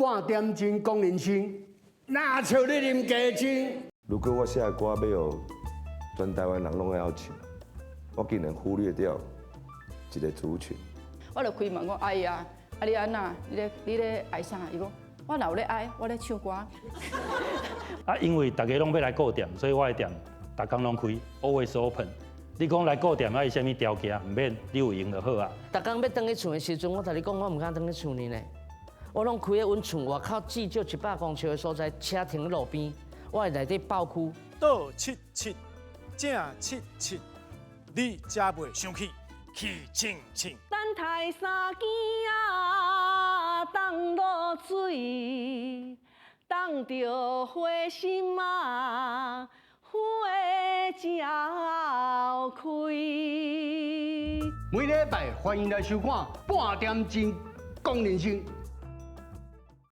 半点钟讲人生，哪像你啉鸡精？如果我写的歌要有全台湾人拢会晓唱，我竟然忽略掉一个族群。我就开门讲，哎呀，啊你安那？你咧爱啥？伊讲，我若有咧爱，我咧唱歌。啊，因为大家拢要来顾店，所以我的店逐工拢开 ，always open。你讲来顾店要什么条件？唔免，你有用就好啊。逐工要转去唱的时阵，我同你讲，我唔敢转去唱你呢。我拢开喺阮厝外口至少100公尺的所在，车停喺路边，我会内底爆哭。倒77，正77，你才袂生气，气清清。等待三更啊，等落水，等着花心啊，花照开。每礼拜欢迎来收看半点钟讲人生。